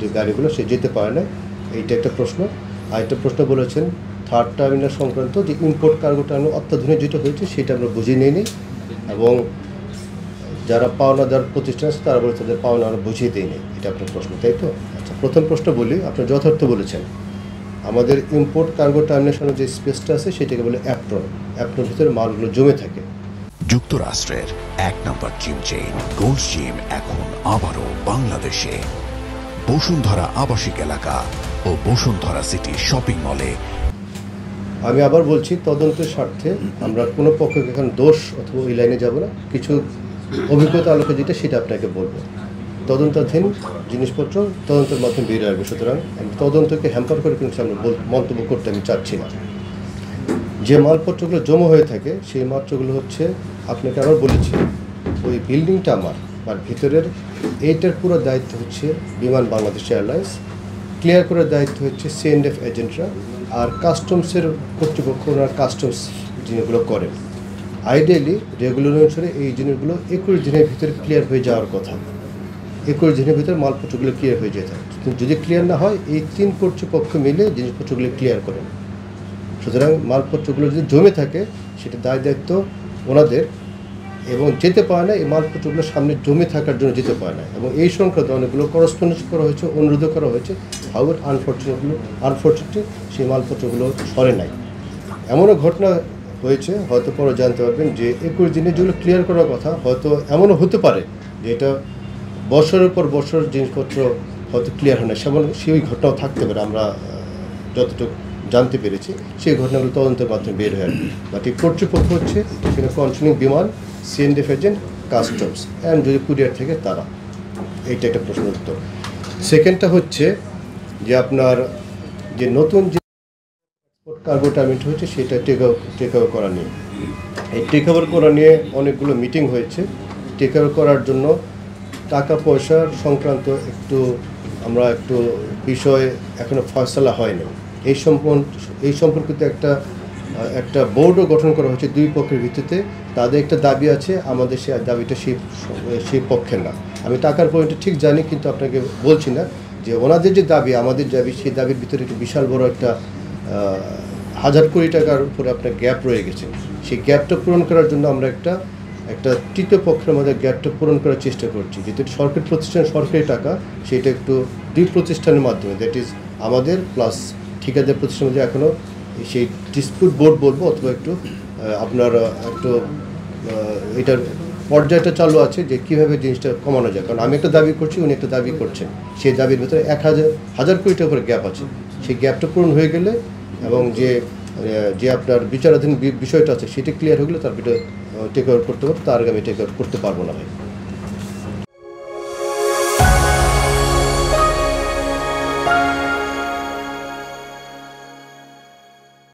যে গাড়িগুলো সে যেতে পারে না, এইটা একটা প্রশ্ন। আরেকটা প্রশ্ন বলেছেন থার্ড টার্মিনাল সংক্রান্ত, যে ইম্পোর্ট কার্গো টার্মিনাল অত্যাধুনিক যেটা হয়েছে সেটা আমরা বুঝিয়ে নিইনি, এবং যারা পাওনাদার প্রতিষ্ঠান আছে তারা বলে তাদের পাওনা আমরা বুঝিয়ে দিইনি। এটা আপনার প্রশ্ন, তাই তো? আচ্ছা, প্রথম প্রশ্ন বলি, আপনি যথার্থ বলেছেন। আমাদের ইম্পোর্ট কার্গো টার্মিনেশনের যে স্পেসটা আছে সেটাকে বলে অ্যাপ্রন। অ্যাপ্রনের ভিতরে মালগুলো জমে থাকে। যুক্তরাষ্ট্রের 1 নম্বর জিম চেইন গোল্ডস জিম এখন আবারও বাংলাদেশে বসুন্ধরা আবাসিক এলাকা ও বসুন্ধরা সিটি শপিং মলে। আমি আবার বলছি, তদন্তের স্বার্থে আমরা কোনো পক্ষকে এখন দোষ অথবা ওই লাইনে যাব না। কিছু অভিজ্ঞতা আলোকে যেটা সেটা আপনাকে বলবো। তদন্তাধীন জিনিসপত্র তদন্তের মাধ্যমে বেরিয়ে আসবে, সুতরাং তদন্তকে হ্যাম্পার করে কিন্তু আমরা মন্তব্য করতে আমি চাচ্ছি না। যে মালপত্রগুলো জমা হয়ে থাকে সেই মাত্রগুলো হচ্ছে, আপনাকে আবার বলেছি, ওই বিল্ডিংটা আমার আর ভিতরের এইটার পুরো দায়িত্ব হচ্ছে বিমান বাংলাদেশ এয়ারলাইন্স, ক্লিয়ার করার দায়িত্ব হচ্ছে C&F এজেন্টরা, আর কাস্টমসের কর্তৃপক্ষ ওনার কাস্টমস জিনিসগুলো করেন। আইডিয়ালি রেগুলার অনুসারে এই জিনিসগুলো 21 দিনের ভিতরে ক্লিয়ার হয়ে যাওয়ার কথা। 21 দিনের ভিতরে মালপত্রগুলো ক্লিয়ার হয়ে যেতে হয়, কিন্তু যদি ক্লিয়ার না হয় এই 3 কর্তৃপক্ষ মিলে জিনিসপত্রগুলো ক্লিয়ার করেন। সুতরাং মালপত্রগুলো যদি জমে থাকে সেটা দায়িত্ব ওনাদের, এবং যেতে পারে না এই মালপত্রগুলো সামনে জমে থাকার জন্য যেতে পারে না, এবং এই সংক্রান্ত অনেকগুলো করসপন্ডেন্স করা হয়েছে, অনুরোধ করা হয়েছে। হাউএভার আনফর্চুনেটলি সেই মালপত্রগুলো সরে নাই। এমনও ঘটনা হয়েছে, হয়তো পরে জানতে পারবেন, যে 21 দিনে যেগুলো ক্লিয়ার করার কথা, হয়তো এমনও হতে পারে যে এটা বছরের পর বছর জিনিসপত্র হয়তো ক্লিয়ার হয় না, সেই ঘটনাও থাকতে পারে। আমরা যতটুকু জানতে পেরেছি সেই ঘটনাগুলো তদন্তের মাধ্যমে বের হয়ে আসবে। বাট এই কর্তৃপক্ষ হচ্ছে এখানে কন্ট্রোলিং বিমান, C&F এজেন্ট, কাস্টমস অ্যান্ড যদি কুরিয়ার থেকে তারা। এইটা একটা প্রশ্ন উত্তর। সেকেন্ডটা হচ্ছে যে আপনার যে নতুন যে কার্গো টার্মিনাল হচ্ছে সেটা টেক ওভার করা নিয়ে, এই টেক ওভার করা নিয়ে অনেকগুলো মিটিং হয়েছে। টেক ওভার করার জন্য টাকা পয়সার সংক্রান্ত আমরা একটু বিষয় এখনও ফয়সালা হয়নি। এই সম্পর্কিত একটা বোর্ডও গঠন করা হয়েছে 2 পক্ষের ভিত্তিতে। তাদের একটা দাবি আছে, আমাদের সেই দাবিটা সেই পক্ষের না। আমি টাকার পয়েন্টটা ঠিক জানি, কিন্তু আপনাকে বলছি না যে ওনাদের যে দাবি আমাদের দাবি, সেই দাবির ভিতরে একটা বিশাল বড় একটা 1000 কোটি টাকার উপরে আপনার গ্যাপ রয়ে গেছে। সেই গ্যাপটা পূরণ করার জন্য আমরা একটা তৃতীয় পক্ষের মধ্যে গ্যাপটা পূরণ করার চেষ্টা করছি। যেহেতু সরকারি প্রতিষ্ঠান, সরকারি টাকা, সেটা একটু 2 প্রতিষ্ঠানের মাধ্যমে, দ্যাট ইজ আমাদের প্লাস ঠিকাদার প্রতিষ্ঠানের মধ্যে এখনও সেই ডিসপিউট বোর্ড বলবো, অথবা আপনার এটার পর্যায়টা চালু আছে যে কীভাবে জিনিসটা কমানো যায়। কারণ আমি একটা দাবি করছি, উনি একটা দাবি করছেন, সেই দাবির ভেতরে 1000 কোটি টাকার উপরে গ্যাপ আছে। সেই গ্যাপটা পূরণ হয়ে গেলে, এবং যে আপনার বিচারাধীন বিষয়টা আছে সেটা ক্লিয়ার হয়ে গেলে তার ভিতরে টেক ওভার করতে পারবো, তার আগে আমি টেক ওভার করতে পারবো না ভাই।